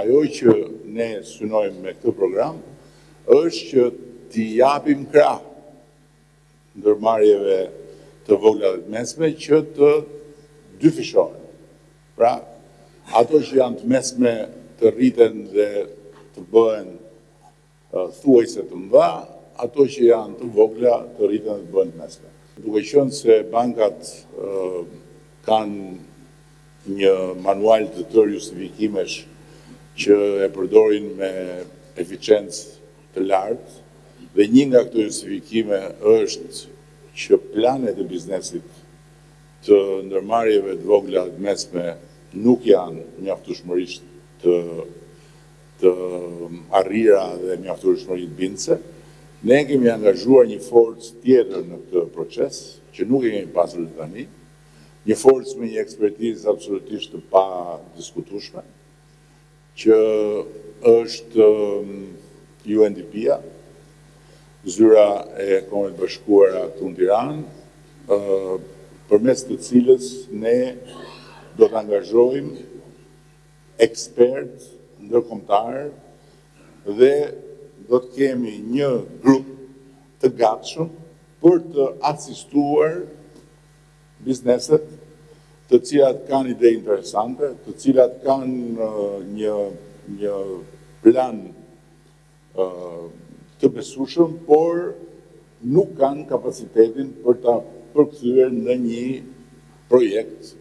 Ajo që ne synojmë me këtë program është që t'i japim krah ndërmarrjeve të vogla dhe të mesme që të dyfishohen. Pra, ato që janë të mesme të rriten dhe të bëhen thuajse të mëdha, ato që janë të vogla të rriten dhe të bëhen të mesme. Duke qenë se bankat kanë një manual të tërë justifikamesh që e përdorin me eficiencë të lartë, dhe një nga këto justifikime është që planet e biznesit të ndërmarrjeve të vogla të mesme nuk janë mjaftueshmërisht të arrira dhe mjaftueshmërisht bindëse. Ne kemi angazhuar një forcë tjetër në këtë proces, që nuk e kemi pasur deri tani, një forcë me një ekspertizë absolutisht të pa diskutueshme, që është UNDP-a, zyra e Kombeve të Bashkuara këtu në Tiranë, përmes të cilës ne do të angazhojmë ekspertë ndërkombëtar dhe do të kemi një grup të gatshëm për të asistuar bizneset të cilat kanë ide interesante, të cilat kanë një plan të besueshëm, por nuk kanë kapacitetin për ta përkthyer në një projekt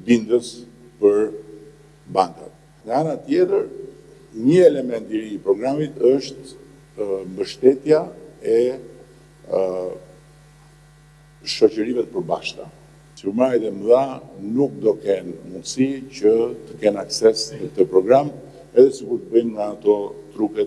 bindës për bankat. Nga ana tjetër, një element i ri i programit është mbështetja e shoqërive të përbashkëta. Firmarjet e mëdha nuk do kenë mundësi që të kenë akses në këtë program, edhe sikur të bëjnë nga ato truket